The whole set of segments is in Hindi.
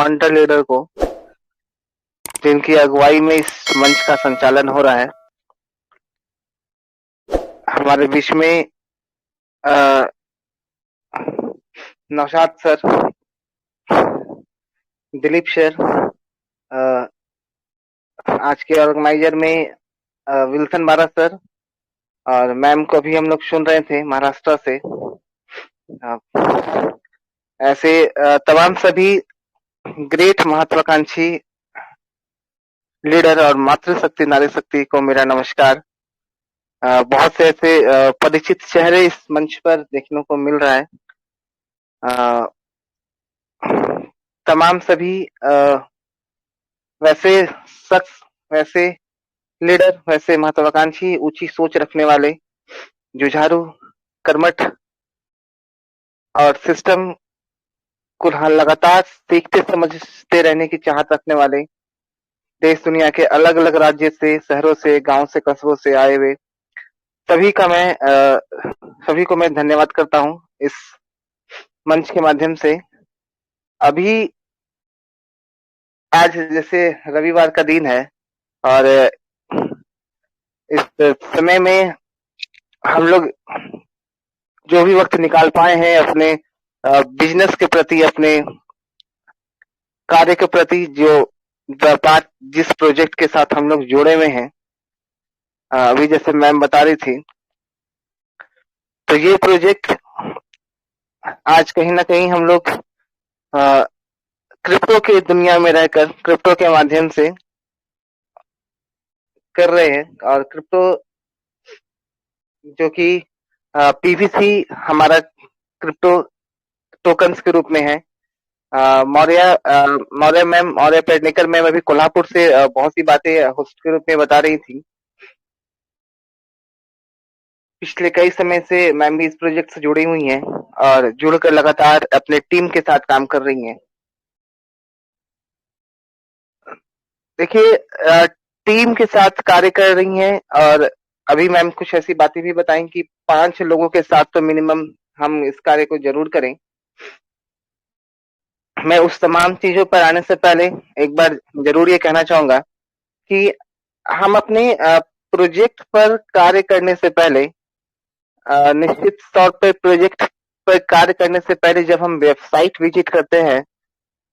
मॉनिटर लीडर को, जिनकी अगुवाई में इस मंच का संचालन हो रहा है। हमारे बीच में नौशाद सर, दिलीप सर, आज के ऑर्गेनाइजर में विल्सन बारा सर, और मैम को भी हम लोग सुन रहे थे महाराष्ट्र से। ऐसे तमाम सभी ग्रेट महत्वाकांक्षी लीडर और मातृशक्ति नारी शक्ति को मेरा नमस्कार। बहुत से ऐसे परिचित चेहरे इस मंच पर देखने को मिल रहा है। तमाम सभी वैसे शख्स, वैसे लीडर, वैसे महत्वाकांक्षी, ऊंची सोच रखने वाले, जुझारू, कर्मठ और सिस्टम को लगातार सीखते समझते रहने की चाहत रखने वाले, देश दुनिया के अलग अलग राज्य से, शहरों से, गांव से, कस्बों से आए हुए सभी को मैं धन्यवाद करता हूं इस मंच के माध्यम से। अभी आज जैसे रविवार का दिन है और इस समय में हम लोग जो भी वक्त निकाल पाए हैं अपने बिजनेस के प्रति, अपने कार्य के प्रति, जो व्यापार, जिस प्रोजेक्ट के साथ हम लोग जुड़े हुए हैं, अभी जैसे मैम बता रही थी, तो ये प्रोजेक्ट आज कहीं ना कहीं हम लोग क्रिप्टो के दुनिया में रहकर क्रिप्टो के माध्यम से कर रहे हैं। और क्रिप्टो जो कि पीवीसी हमारा क्रिप्टो टोकन्स के रूप में है। मौर्य मैम, मौर्य पेडनेकर मैम अभी कोल्हापुर से बहुत सी बातें होस्ट के रूप में बता रही थी। पिछले कई समय से मैम भी इस प्रोजेक्ट से जुड़ी हुई हैं और जुड़कर लगातार अपने टीम के साथ काम कर रही हैं। देखिए, टीम के साथ कार्य कर रही हैं और अभी मैम कुछ ऐसी बातें भी बताएं कि 5 लोगों के साथ तो मिनिमम हम इस कार्य को जरूर करें। मैं उस तमाम चीजों पर आने से पहले एक बार जरूर ये कहना चाहूंगा कि हम अपने प्रोजेक्ट पर कार्य करने से पहले, निश्चित तौर पर प्रोजेक्ट पर कार्य करने से पहले जब हम वेबसाइट विजिट करते हैं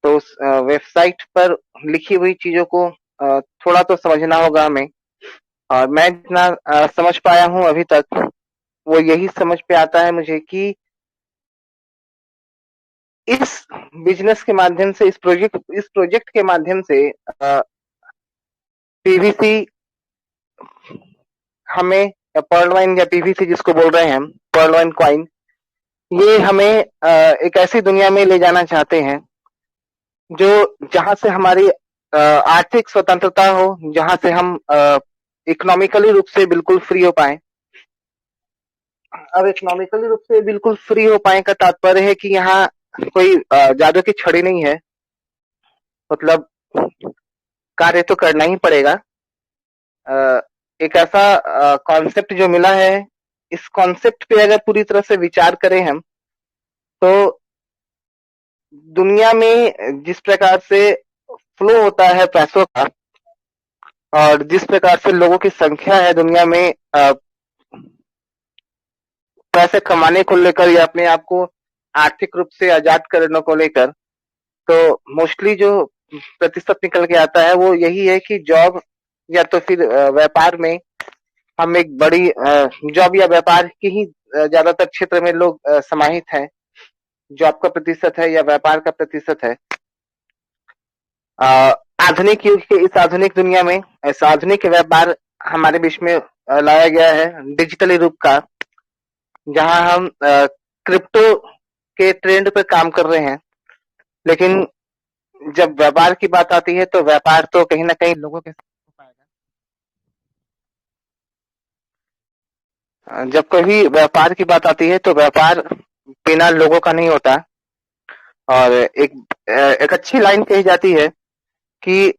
तो उस वेबसाइट पर लिखी हुई चीजों को थोड़ा तो समझना होगा हमें। और मैं जितना समझ पाया हूं अभी तक, वो यही समझ पे आता है मुझे कि इस बिजनेस के माध्यम से, इस प्रोजेक्ट के माध्यम से पीवीसी हमें, पर्ल वाइन या पीवीसी जिसको बोल रहे हैं हम, पर्ल वाइन कॉइन, ये हमें एक ऐसी दुनिया में ले जाना चाहते हैं जो जहां से हमारी आर्थिक स्वतंत्रता हो, जहां से हम इकोनॉमिकली रूप से बिल्कुल फ्री हो पाए। अब इकोनॉमिकली रूप से बिल्कुल फ्री हो पाए का तात्पर्य है कि यहाँ कोई जादू की छड़ी नहीं है। मतलब कार्य तो करना ही पड़ेगा। एक ऐसा कॉन्सेप्ट जो मिला है, इस कॉन्सेप्ट पे अगर पूरी तरह से विचार करें हम, तो दुनिया में जिस प्रकार से फ्लो होता है पैसों का और जिस प्रकार से लोगों की संख्या है दुनिया में पैसे कमाने को लेकर या अपने आप को आर्थिक रूप से आजाद करने को लेकर, तो मोस्टली जो प्रतिशत निकल के आता है वो यही है कि जॉब या तो फिर व्यापार में हम एक बड़ी जॉब या व्यापार की ही ज्यादातर क्षेत्र में लोग समाहित हैं। जॉब का प्रतिशत है या व्यापार का प्रतिशत है। आधुनिक युग के इस आधुनिक दुनिया में ऐसा आधुनिक व्यापार हमारे बीच में लाया गया है डिजिटली रूप का, जहां हम क्रिप्टो के ट्रेंड पर काम कर रहे हैं। लेकिन जब व्यापार की बात आती है तो व्यापार तो कहीं ना कहीं लोगों के साथ हो पाएगा। जब कभी व्यापार की बात आती है तो व्यापार बिना लोगों का नहीं होता। और एक अच्छी लाइन कही जाती है कि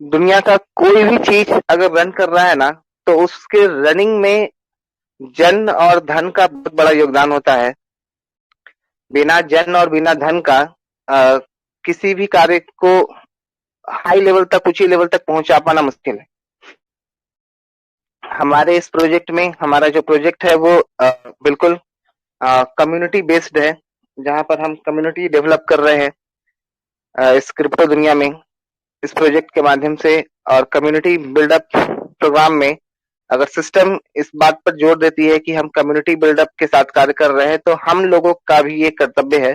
दुनिया का कोई भी चीज अगर रन कर रहा है ना, तो उसके रनिंग में जन और धन का बहुत बड़ा योगदान होता है। बिना जन और बिना धन का किसी भी कार्य को हाई लेवल तक, ऊंची लेवल तक पहुंचा पाना मुश्किल है। हमारे इस प्रोजेक्ट में, हमारा जो प्रोजेक्ट है वो बिल्कुल कम्युनिटी बेस्ड है, जहां पर हम कम्युनिटी डेवलप कर रहे हैं इस क्रिप्टो दुनिया में, इस प्रोजेक्ट के माध्यम से। और कम्युनिटी बिल्डअप प्रोग्राम में अगर सिस्टम इस बात पर जोर देती है कि हम कम्युनिटी बिल्डअप के साथ कार्य कर रहे हैं, तो हम लोगों का भी ये कर्तव्य है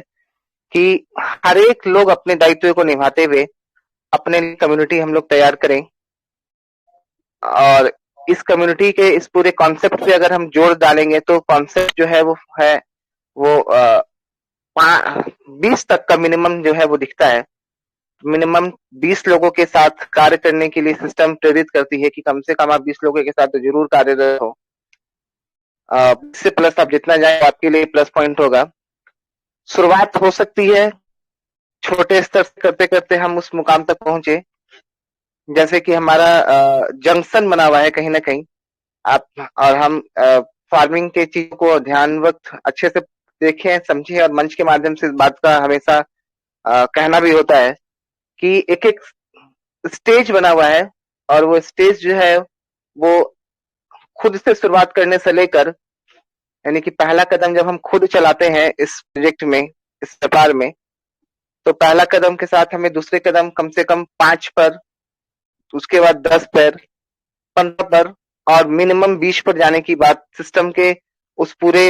कि हर एक लोग अपने दायित्व को निभाते हुए अपने कम्युनिटी हम लोग तैयार करें। और इस कम्युनिटी के इस पूरे कॉन्सेप्ट पे अगर हम जोर डालेंगे तो कॉन्सेप्ट जो है वो 20 तक का मिनिमम जो है वो दिखता है। मिनिमम 20 लोगों के साथ कार्य करने के लिए सिस्टम प्रेरित करती है कि कम से कम आप 20 लोगों के साथ तो जरूर कार्यरत हो। इससे प्लस आप जितना जाए आपके लिए प्लस पॉइंट होगा। शुरुआत हो सकती है छोटे स्तर से, करते करते हम उस मुकाम तक पहुंचे जैसे कि हमारा जंक्शन बना हुआ है कहीं ना कहीं। आप और हम फार्मिंग के चीजों को ध्यान वक्त अच्छे से देखें, समझें, और मंच के माध्यम से इस बात का हमेशा कहना भी होता है कि एक एक स्टेज बना हुआ है, और वो स्टेज जो है वो खुद से शुरुआत करने से लेकर, यानी कि पहला कदम जब हम खुद चलाते हैं इस प्रोजेक्ट में, इस व्यापार में, तो पहला कदम के साथ हमें दूसरे कदम कम से कम 5 पर, उसके बाद 10 पर, 15 पर, और मिनिमम 20 पर जाने की बात सिस्टम के उस पूरे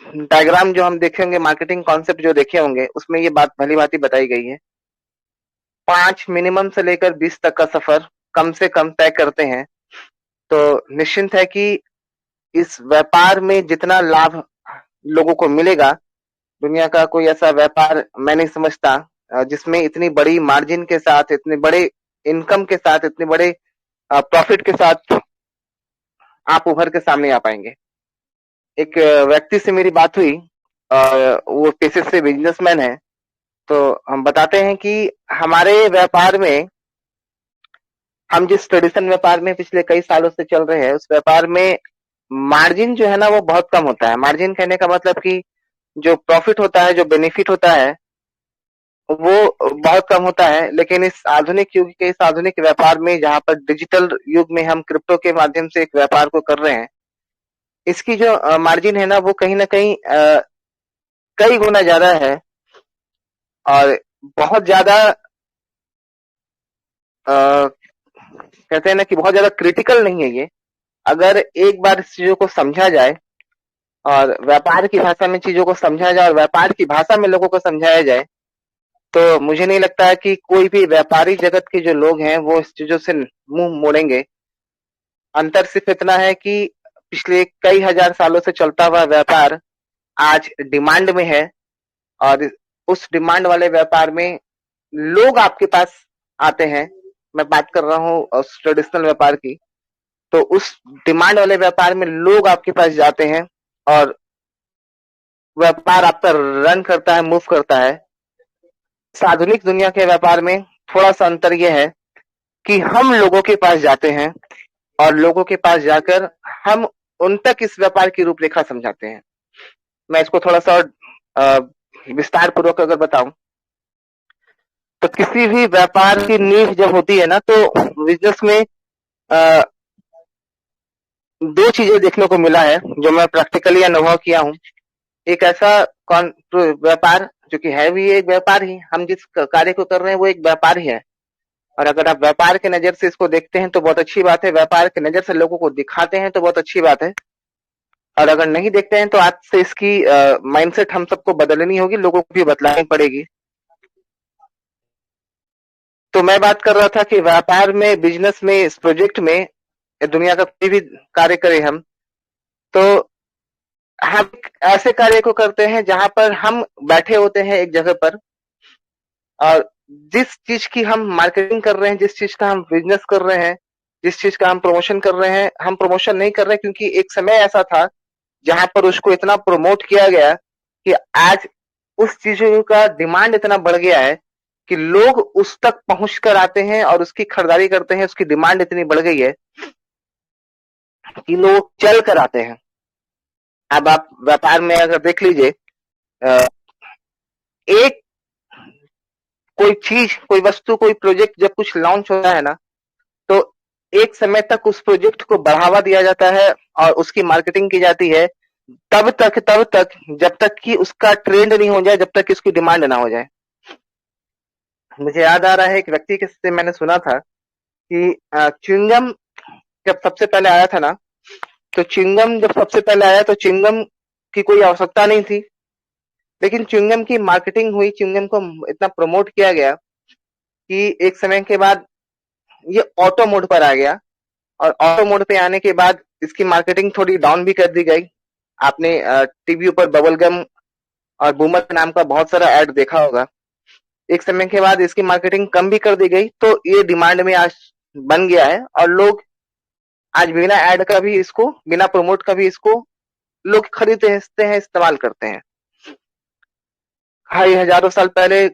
डायग्राम जो हम देखे होंगे, मार्केटिंग कॉन्सेप्ट जो देखे होंगे, उसमें ये बात भली भांति बताई गई है। 5 मिनिमम से लेकर 20 तक का सफर कम से कम तय करते हैं तो निश्चिंत है कि इस व्यापार में जितना लाभ लोगों को मिलेगा, दुनिया का कोई ऐसा व्यापार मैं नहीं समझता जिसमें इतनी बड़ी मार्जिन के साथ, इतने बड़े इनकम के साथ, इतने बड़े प्रॉफिट के साथ आप उभर के सामने आ पाएंगे। एक व्यक्ति से मेरी बात हुई, वो पेशे से बिजनेसमैन है, तो हम बताते हैं कि हमारे व्यापार में, हम जिस ट्रेडिशनल व्यापार में पिछले कई सालों से चल रहे हैं, उस व्यापार में मार्जिन जो है ना वो बहुत कम होता है। मार्जिन कहने का मतलब कि जो प्रॉफिट होता है, जो बेनिफिट होता है, वो बहुत कम होता है। लेकिन इस आधुनिक युग के, इस आधुनिक व्यापार में, जहां पर डिजिटल युग में हम क्रिप्टो के माध्यम से एक व्यापार को कर रहे हैं, इसकी जो मार्जिन है ना वो कहीं ना कहीं कई गुना ज्यादा है, और बहुत ज्यादा कहते हैं ना कि बहुत ज्यादा क्रिटिकल नहीं है ये। अगर एक बार इस चीजों को समझा जाए, और व्यापार की भाषा में चीजों को समझा जाए, और व्यापार की भाषा में लोगों को समझाया जाए, तो मुझे नहीं लगता है कि कोई भी व्यापारी जगत के जो लोग हैं वो इस चीजों से मुंह मोड़ेंगे। अंतर सिर्फ इतना है कि पिछले कई हजार सालों से चलता हुआ व्यापार आज डिमांड में है, और उस डिमांड वाले व्यापार में लोग आपके पास आते हैं। मैं बात कर रहा हूँ ट्रेडिशनल व्यापार की, तो उस डिमांड वाले व्यापार में लोग आपके पास जाते हैं, और व्यापार आपका रन करता है, मूव करता है। इस आधुनिक दुनिया के व्यापार में थोड़ा सा अंतर यह है कि हम लोगों के पास जाते हैं, और लोगों के पास जाकर हम उन तक इस व्यापार की रूपरेखा समझाते हैं। मैं इसको थोड़ा सा विस्तार पूर्वक अगर बताऊं, तो किसी भी व्यापार की नींव जब होती है ना, तो बिजनेस में अ, दो चीजें देखने को मिला है जो मैं प्रैक्टिकली अनुभव किया हूँ। एक ऐसा व्यापार जो कि है भी एक व्यापार ही, हम जिस कार्य को कर रहे हैं वो एक व्यापार ही है। और अगर आप व्यापार के नजर से इसको देखते हैं तो बहुत अच्छी बात है, व्यापार के नजर से लोगों को दिखाते हैं तो बहुत अच्छी बात है। और अगर नहीं देखते हैं तो आज से इसकी माइंडसेट हम सबको बदलनी होगी, लोगों को भी बदलानी पड़ेगी। तो मैं बात कर रहा था कि व्यापार में, बिजनेस में, इस प्रोजेक्ट में, दुनिया का कोई भी कार्य करें हम, तो हम ऐसे कार्य को करते हैं जहां पर हम बैठे होते हैं एक जगह पर, और जिस चीज की हम मार्केटिंग कर रहे हैं, जिस चीज का हम बिजनेस कर रहे हैं, जिस चीज का हम प्रमोशन कर रहे हैं, हम प्रमोशन नहीं कर रहे क्योंकि एक समय ऐसा था जहां पर उसको इतना प्रमोट किया गया कि आज उस चीजों का डिमांड इतना बढ़ गया है कि लोग उस तक पहुंच कर आते हैं और उसकी खरीदारी करते हैं। उसकी डिमांड इतनी बढ़ गई है कि लोग चल कर आते हैं। अब आप व्यापार में अगर देख लीजिए, एक कोई चीज, कोई वस्तु, कोई प्रोजेक्ट जब कुछ लॉन्च होता है ना, तो एक समय तक उस प्रोजेक्ट को बढ़ावा दिया जाता है और उसकी मार्केटिंग की जाती है, तब तक जब तक कि उसका ट्रेंड नहीं हो जाए, जब तक कि उसकी डिमांड ना हो जाए। मुझे याद आ रहा है एक व्यक्ति के से मैंने सुना था कि च्युइंगम जब सबसे पहले आया था ना, तो च्युइंगम जब सबसे पहले आया तो च्युइंगम की कोई आवश्यकता नहीं थी, लेकिन च्युइंगम की मार्केटिंग हुई, च्युइंगम को इतना प्रमोट किया गया कि एक समय के बाद ये ऑटो मोड पर आ गया, और ऑटो मोड पे आने के बाद इसकी मार्केटिंग थोड़ी डाउन भी कर दी गई। आपने टीवी पर बबल गम और बूमर नाम का बहुत सारा ऐड देखा होगा। एक समय के बाद इसकी मार्केटिंग कम भी कर दी गई, तो ये डिमांड में आज बन गया है, और लोग आज बिना ऐड का भी इसको, बिना प्रमोट का भी इसको लोग खरीदते हैं, इस्तेमाल करते हैं। हाई हजारों साल पहले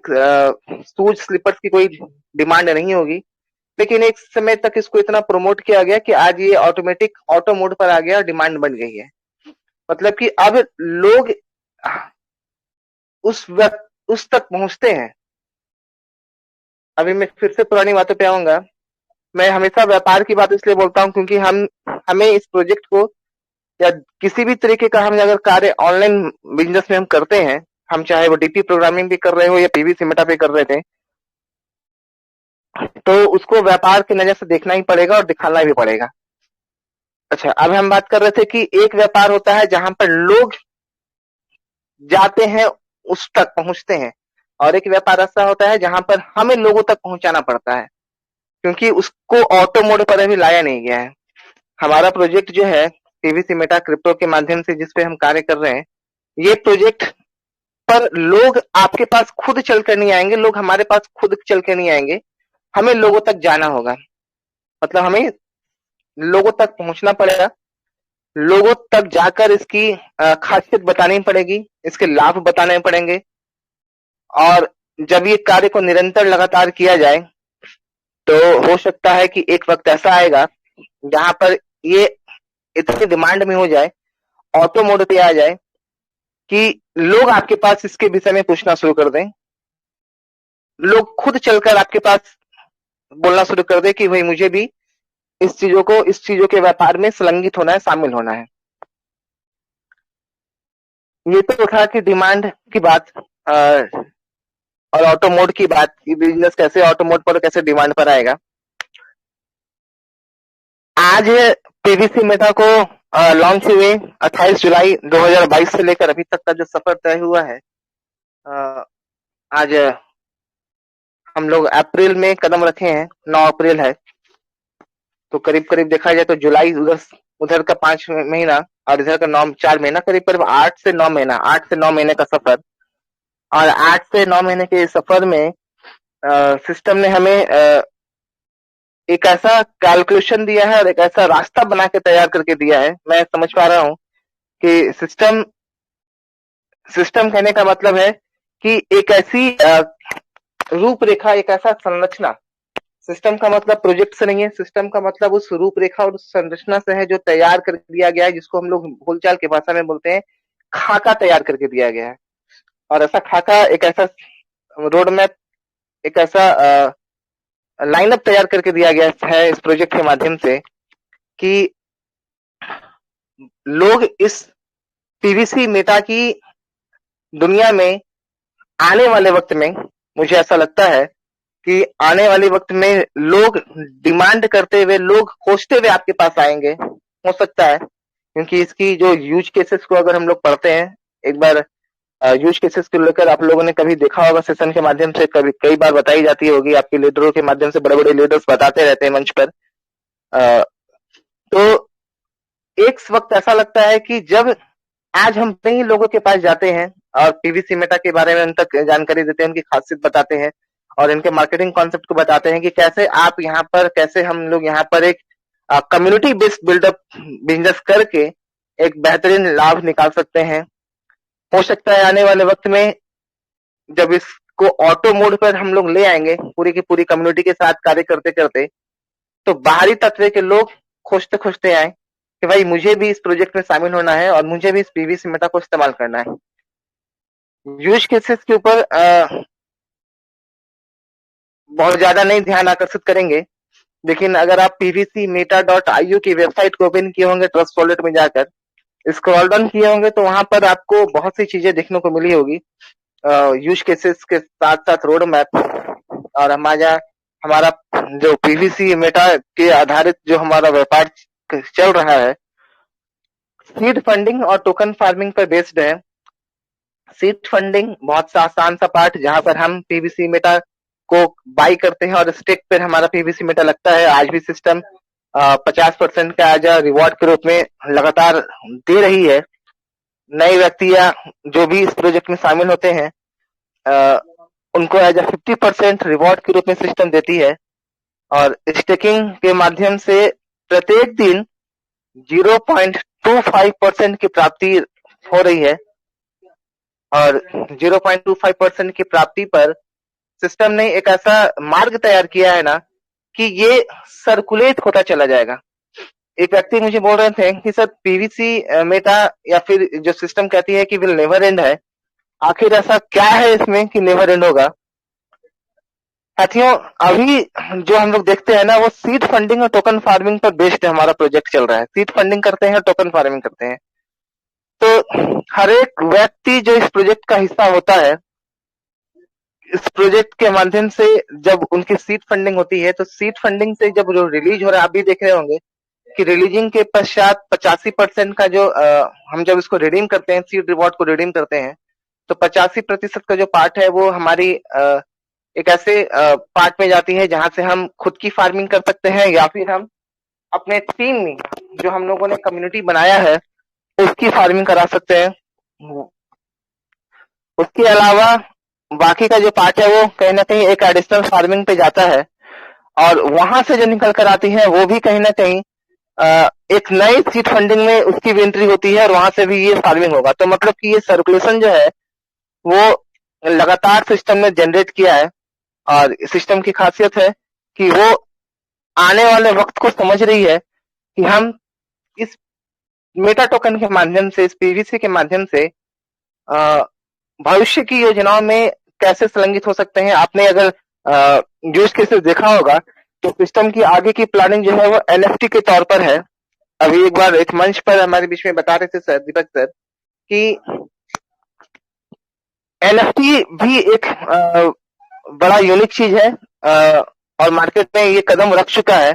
शूज स्लीपर्स की कोई डिमांड नहीं होगी, लेकिन एक समय तक इसको इतना प्रमोट किया गया कि आज ये ऑटोमेटिक ऑटो मोड पर आ गया और डिमांड बन गई है। मतलब कि अब लोग उस तक पहुंचते हैं। अभी मैं फिर से पुरानी बातों पे आऊंगा। मैं हमेशा व्यापार की बात इसलिए बोलता हूं क्योंकि हमें इस प्रोजेक्ट को, या किसी भी तरीके का हम अगर कार्य ऑनलाइन बिजनेस में हम करते हैं, हम चाहे वो डीपी प्रोग्रामिंग भी कर रहे हो या पीवीसी मेटा पे कर रहे थे, तो उसको व्यापार की नजर से देखना ही पड़ेगा और दिखाना भी पड़ेगा। अच्छा, अब हम बात कर रहे थे कि एक व्यापार होता है जहां पर लोग जाते हैं, उस तक पहुंचते हैं, और एक व्यापार ऐसा होता है जहां पर हमें लोगों तक पहुंचाना पड़ता है, क्योंकि उसको ऑटो मोड पर अभी लाया नहीं गया है। हमारा प्रोजेक्ट जो है पीवीसी मेटा क्रिप्टो के माध्यम से जिस पे हम कार्य कर रहे हैं, ये प्रोजेक्ट पर लोग आपके पास खुद चल कर नहीं आएंगे, लोग हमारे पास खुद चल के नहीं आएंगे, हमें लोगों तक जाना होगा। मतलब हमें लोगों तक पहुंचना पड़ेगा, लोगों तक जाकर इसकी खासियत बतानी पड़ेगी, इसके लाभ बताने पड़ेंगे, और जब ये कार्य को निरंतर लगातार किया जाए, तो हो सकता है कि एक वक्त ऐसा आएगा जहां पर ये इतनी डिमांड में हो जाए, ऑटो मोड पे आ जाए, कि लोग आपके पास इसके विषय में पूछना शुरू कर दें, लोग खुद चलकर आपके पास बोलना शुरू कर दे कि भाई मुझे भी इस चीजों के व्यापार में संलग्नित होना है, शामिल होना है। ये तो था कि डिमांड की बात, और ऑटो मोड की बात, कि बिजनेस कैसे ऑटो मोड पर, कैसे डिमांड पर आएगा। आज पीवीसी मेटा को लॉन्च हुए 28 जुलाई 2022 से लेकर अभी तक का जो सफर तय हुआ है, आज हम लोग अप्रैल में कदम रखे हैं, 9 अप्रैल है, तो करीब करीब देखा जाए तो जुलाई, उधर का 5 महीना और इधर का 4 महीना, करीब करीब 8 से 9 महीने का सफर। और 8 से 9 महीने के सफर में सिस्टम ने हमें एक ऐसा कैलकुलेशन दिया है और एक ऐसा रास्ता बना के तैयार करके दिया है। मैं समझ पा रहा हूँ कि सिस्टम कहने का मतलब है कि एक ऐसी रूपरेखा, एक ऐसा संरचना। सिस्टम का मतलब प्रोजेक्ट से नहीं है, सिस्टम का मतलब उस रूपरेखा और उस संरचना से है जो तैयार कर दिया गया है, जिसको हम लोग बोलचाल की भाषा में बोलते हैं खाका तैयार करके दिया गया है। और ऐसा खाका, एक ऐसा रोड मैप, एक ऐसा लाइनअप तैयार करके दिया गया है इस प्रोजेक्ट के माध्यम से, कि लोग इस पीवीसी मेटा की दुनिया में आने वाले वक्त में, मुझे ऐसा लगता है कि आने वाले वक्त में लोग डिमांड करते हुए, लोग खोजते हुए आपके पास आएंगे, हो सकता है, क्योंकि इसकी जो यूज केसेस को अगर हम लोग पढ़ते हैं एक बार, यूज केसेस को लेकर आप लोगों ने कभी देखा होगा, सेशन के माध्यम से कभी कई बार बताई जाती होगी, आपके लीडरों के माध्यम से बड़े बड़े लीडर्स बताते रहते हैं मंच पर। तो एक वक्त ऐसा लगता है कि जब आज हम कई लोगों के पास जाते हैं और पीवीसी मेटा के बारे में उन तक जानकारी देते हैं, उनकी खासियत बताते हैं और इनके मार्केटिंग कॉन्सेप्ट को बताते हैं कि कैसे आप यहाँ पर, कैसे हम लोग यहाँ पर एक कम्युनिटी बेस्ड बिल्डअप बिजनेस करके एक बेहतरीन लाभ निकाल सकते हैं। हो सकता है आने वाले वक्त में जब इसको ऑटो मोड पर हम लोग ले आएंगे, पूरी की पूरी कम्युनिटी के साथ कार्य करते करते, तो बाहरी तत्व के लोग खोजते खोजते आए कि भाई मुझे भी इस प्रोजेक्ट में शामिल होना है और मुझे भी इस पीवीसी मेटा को इस्तेमाल करना है। यूज केसेस के ऊपर बहुत ज्यादा नहीं ध्यान आकर्षित करेंगे, लेकिन अगर आप pvcmeta.io की वेबसाइट को ओपन किए होंगे ट्रस्ट वॉलेट में जाकर, स्क्रॉल डाउन किए होंगे तो वहां पर आपको बहुत सी चीजें देखने को मिली होगी, यूज केसेस के साथ साथ रोड मैप, और हमारा जो पीवीसी मेटा के आधारित जो हमारा व्यापार चल रहा है, सीड फंडिंग और टोकन फार्मिंग पर बेस्ड है। सीड फंडिंग बहुत सा आसान सा पार्ट, जहां पर हम पीवीसी मेटा को बाई करते हैं और स्टेक पर हमारा पीवीसी मेटा लगता है। आज भी सिस्टम 50% का एज रिवॉर्ड के रूप में लगातार दे रही है। नए व्यक्ति या जो भी इस प्रोजेक्ट में शामिल होते हैं, उनको एज 50% रिवॉर्ड के रूप में सिस्टम देती है, और स्टेकिंग के माध्यम से प्रत्येक दिन 0.25% की प्राप्ति हो रही है, और 0.25% की प्राप्ति पर सिस्टम ने एक ऐसा मार्ग तैयार किया है ना कि ये सर्कुलेट होता चला जाएगा। एक व्यक्ति मुझे बोल रहे थे कि सर पीवीसी मेटा या फिर जो सिस्टम कहती है कि विल नेवर एंड है, आखिर ऐसा क्या है इसमें कि नेवर एंड होगा। साथियों, अभी जो हम लोग देखते हैं ना, वो सीड फंडिंग और टोकन फार्मिंग पर बेस्ड हमारा प्रोजेक्ट चल रहा है। सीड फंडिंग करते हैं, टोकन फार्मिंग करते हैं। तो हर एक व्यक्ति जो इस प्रोजेक्ट का हिस्सा होता है, इस प्रोजेक्ट के माध्यम से जब उनकी सीड फंडिंग होती है, तो सीड फंडिंग से जब जो रिलीज हो रहा है, आप भी देख रहे होंगे कि रिलीजिंग के पश्चात 85% का जो हम जब इसको रिडीम करते हैं, सीड रिवॉर्ड को रिडीम करते हैं, तो 85% का जो पार्ट है वो हमारी एक ऐसे पार्ट में जाती है जहां से हम खुद की फार्मिंग कर सकते हैं, या फिर हम अपने टीम में जो हम लोगों ने कम्युनिटी बनाया है उसकी फार्मिंग करा सकते हैं। उसके अलावा बाकी का जो पार्ट है वो कहीं ना कहीं एक एडिशनल फार्मिंग पे जाता है, और वहां से जो निकल कर आती है वो भी कहीं ना कहीं एक नई सीड फंडिंग में उसकी भी एंट्री होती है, और वहां से भी ये फार्मिंग होगा। तो मतलब कि ये सर्कुलेशन जो है वो लगातार सिस्टम ने जनरेट किया है, और सिस्टम की खासियत है कि वो आने वाले वक्त को समझ रही है कि हम इस मेटा टोकन के माध्यम से, इस पीवीसी के माध्यम से भविष्य की योजनाओं में कैसे संलग्नित हो सकते हैं। आपने अगर यूज केसेस देखा होगा तो सिस्टम की आगे की प्लानिंग जो है वो एनएफटी के तौर पर है। अभी एक बार एक मंच पर हमारे बीच में बता रहे थे सर, दीपक सर, कि एनएफटी भी एक बड़ा यूनिक चीज है, और मार्केट में ये कदम रख चुका है।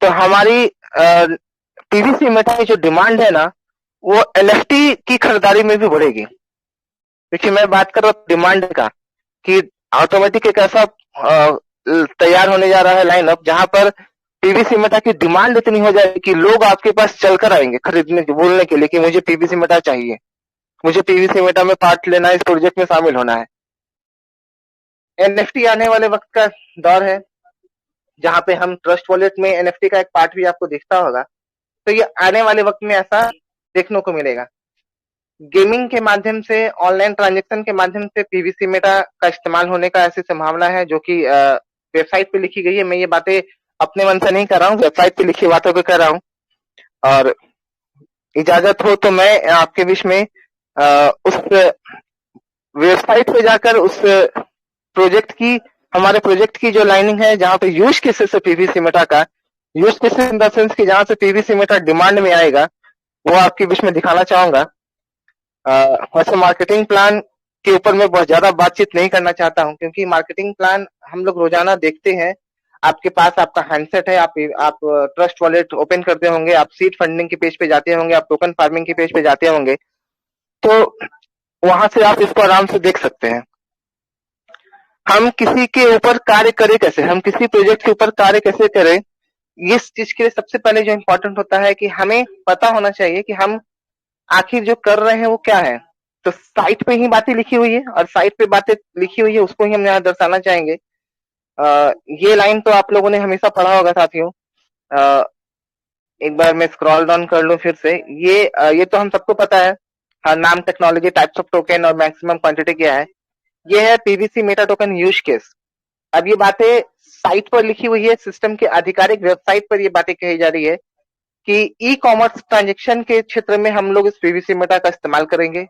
तो हमारी पीवीसी मेटा की जो डिमांड है ना, वो एनएफटी की खरीदारी में भी बढ़ेगी। देखिए, मैं बात कर रहा हूँ डिमांड का, कि ऑटोमेटिक एक ऐसा तैयार होने जा रहा है लाइनअप जहां पर पीवीसी मेटा की डिमांड इतनी हो जाएगी कि लोग आपके पास चलकर आएंगे खरीदने बोलने के लिए कि मुझे पीवीसी मेटा चाहिए, मुझे पीवीसी मेटा में पार्ट लेना है, इस प्रोजेक्ट में शामिल होना है। एनएफटी आने वाले वक्त का दौर है, जहां पे हम ट्रस्ट वॉलेट में एनएफटी का एक पार्ट भी आपको दिखता होगा। तो ये आने वाले वक्त में ऐसा देखने को मिलेगा। गेमिंग के माध्यम से, ऑनलाइन ट्रांजैक्शन के माध्यम से पीवीसी मेटा का इस्तेमाल होने का ऐसी संभावना है, जो कि वेबसाइट पे लिखी गई है। मैं ये बातें अपने मन से नहीं कर रहा हूँ, वेबसाइट पे लिखी बातों को कर रहा हूँ। और इजाजत हो तो मैं आपके बीच में उस वेबसाइट पे जाकर उस प्रोजेक्ट की, हमारे प्रोजेक्ट की जो लाइनिंग है, जहां पे यूज केसेस है पीवीसी मेटा का, use cases in the sense कि जहां से पीवीसी मेटा डिमांड में आएगा, वो आपके बीच में दिखाना चाहूंगा। वैसे मार्केटिंग प्लान के ऊपर मैं बहुत ज्यादा बातचीत नहीं करना चाहता हूं, क्योंकि मार्केटिंग प्लान हम लोग रोजाना देखते हैं। आपके पास आपका हैंडसेट है, आप ट्रस्ट वॉलेट ओपन करते होंगे, आप सीड फंडिंग के पेज पे जाते होंगे, आप टोकन फार्मिंग के पेज पे जाते होंगे, तो वहां से आप इसको आराम से देख सकते हैं। हम किसी के ऊपर कार्य करें कैसे, हम किसी प्रोजेक्ट के ऊपर कार्य कैसे करें, इस चीज के लिए सबसे पहले जो इम्पोर्टेंट होता है कि हमें पता होना चाहिए कि हम आखिर जो कर रहे हैं वो क्या है। तो साइट पे ही बातें लिखी हुई है, और साइट पे बातें लिखी हुई है उसको ही हम यहाँ दर्शाना चाहेंगे। ये लाइन तो आप लोगों ने हमेशा पढ़ा होगा साथियों। एक बार मैं स्क्रॉल डाउन कर लूं फिर से। ये तो हम सबको पता है, नाम, टेक्नोलॉजी, टाइप्स ऑफ टोकन और मैक्सिमम क्वांटिटी क्या है। ये है PVC Meta token use case. अब ये बातें साइट पर लिखी हुई है, सिस्टम के आधिकारिक वेबसाइट पर ये बातें कही जा रही है कि ई कॉमर्स ट्रांजेक्शन के क्षेत्र में हम लोग इस पीवीसी मेटा का इस्तेमाल करेंगे।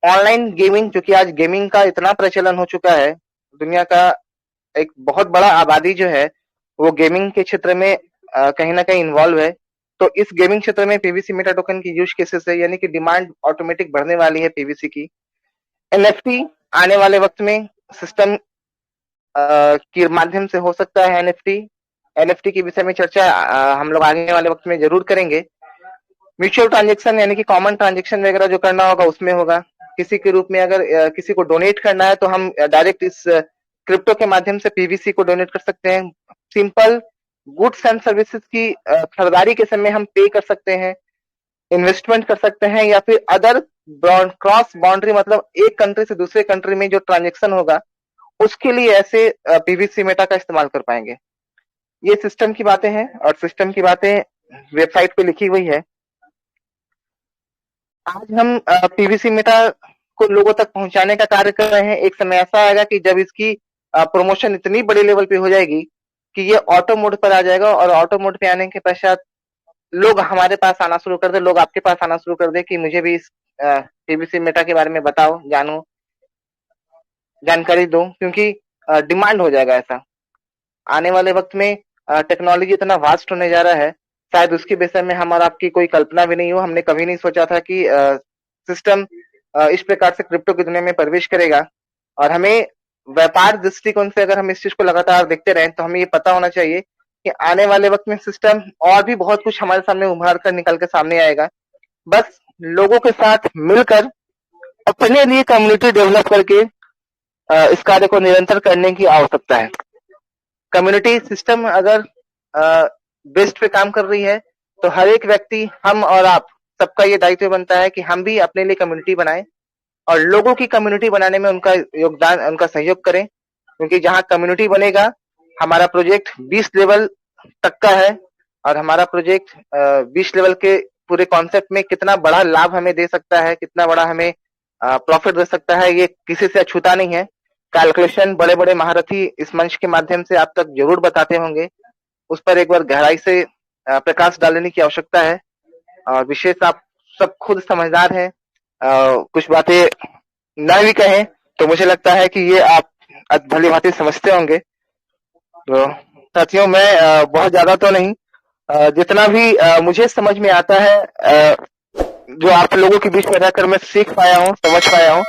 ऑनलाइन गेमिंग, जो कि आज गेमिंग का इतना प्रचलन हो चुका है, दुनिया का एक बहुत बड़ा आबादी जो है वो गेमिंग के क्षेत्र में कहीं ना कहीं इन्वॉल्व है। तो इस गेमिंग क्षेत्र में पीवीसी मेटा टोकन की यूज केसेस है, यानी कि डिमांड ऑटोमेटिक बढ़ने वाली है पीवीसी की। एनएफटी आने वाले वक्त में सिस्टम के माध्यम से हो सकता है। एनएफटी एनएफटी के विषय में चर्चा हम लोग आने वाले वक्त में जरूर करेंगे। म्यूचुअल ट्रांजेक्शन यानी कि कॉमन ट्रांजेक्शन वगैरह जो करना होगा उसमें होगा। किसी के रूप में अगर किसी को डोनेट करना है तो हम डायरेक्ट इस क्रिप्टो के माध्यम से पीवीसी को डोनेट कर सकते हैं। सिंपल गुड्स एंड सर्विसेज की खरीदारी के समय हम पे कर सकते हैं, इन्वेस्टमेंट कर सकते हैं, या फिर अदर क्रॉस बाउंड्री मतलब एक कंट्री से दूसरे कंट्री में जो ट्रांजेक्शन होगा उसके लिए ऐसे पीवीसी मेटा का इस्तेमाल कर पाएंगे। ये सिस्टम की बातें हैं और सिस्टम की बातें वेबसाइट पे लिखी हुई है। आज हम पीवीसी मेटा को लोगों तक पहुंचाने का कार्य कर रहे हैं। एक समय ऐसा आएगा कि जब इसकी प्रमोशन इतनी बड़े लेवल पे हो जाएगी कि ये ऑटो मोड पर आ जाएगा, और ऑटो मोड पे आने के पश्चात लोग हमारे पास आना शुरू कर दे, लोग आपके पास आना शुरू कर दे कि मुझे भी इस पीवीसी मेटा के बारे में बताओ, जानो, जानकारी दो, क्योंकि डिमांड हो जाएगा ऐसा। आने वाले वक्त में टेक्नोलॉजी इतना वास्ट होने जा रहा है, शायद उसके विषय में हम और आपकी कोई कल्पना भी नहीं हो। हमने कभी नहीं सोचा था कि सिस्टम इस प्रकार से क्रिप्टो की दुनिया में प्रवेश करेगा। और हमें व्यापार दृष्टिकोण से अगर हम इस चीज को लगातार देखते रहें तो हमें ये पता होना चाहिए कि आने वाले वक्त में सिस्टम और भी बहुत कुछ हमारे सामने उभार कर निकल के सामने आएगा। बस लोगों के साथ मिलकर अपने लिए कम्युनिटी डेवलप करके इस कार्य को निरंतर करने की आवश्यकता है। कम्युनिटी सिस्टम अगर बेस्ट पे काम कर रही है तो हर एक व्यक्ति, हम और आप सबका ये दायित्व बनता है कि हम भी अपने लिए कम्युनिटी बनाएं और लोगों की कम्युनिटी बनाने में उनका योगदान, उनका सहयोग करें। क्योंकि जहां कम्युनिटी बनेगा, हमारा प्रोजेक्ट 20 लेवल तक का है, और हमारा प्रोजेक्ट 20 लेवल के पूरे कॉन्सेप्ट में कितना बड़ा लाभ हमें दे सकता है, कितना बड़ा हमें प्रॉफिट दे सकता है, ये किसी से अछूता नहीं है। कैलकुलेशन बड़े बड़े महारथी इस मंच के माध्यम से आप तक जरूर बताते होंगे, उस पर एक बार गहराई से प्रकाश डालने की आवश्यकता है। और विशेष आप सब खुद समझदार हैं, कुछ बातें न भी कहें तो मुझे लगता है कि ये आप भली भांति समझते होंगे। तो साथियों, मैं बहुत ज्यादा तो नहीं, जितना भी मुझे समझ में आता है, जो आप लोगों के बीच में रहकर मैं सीख पाया हूँ, समझ पाया हूँ,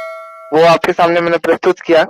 वो आपके सामने मैंने प्रस्तुत किया।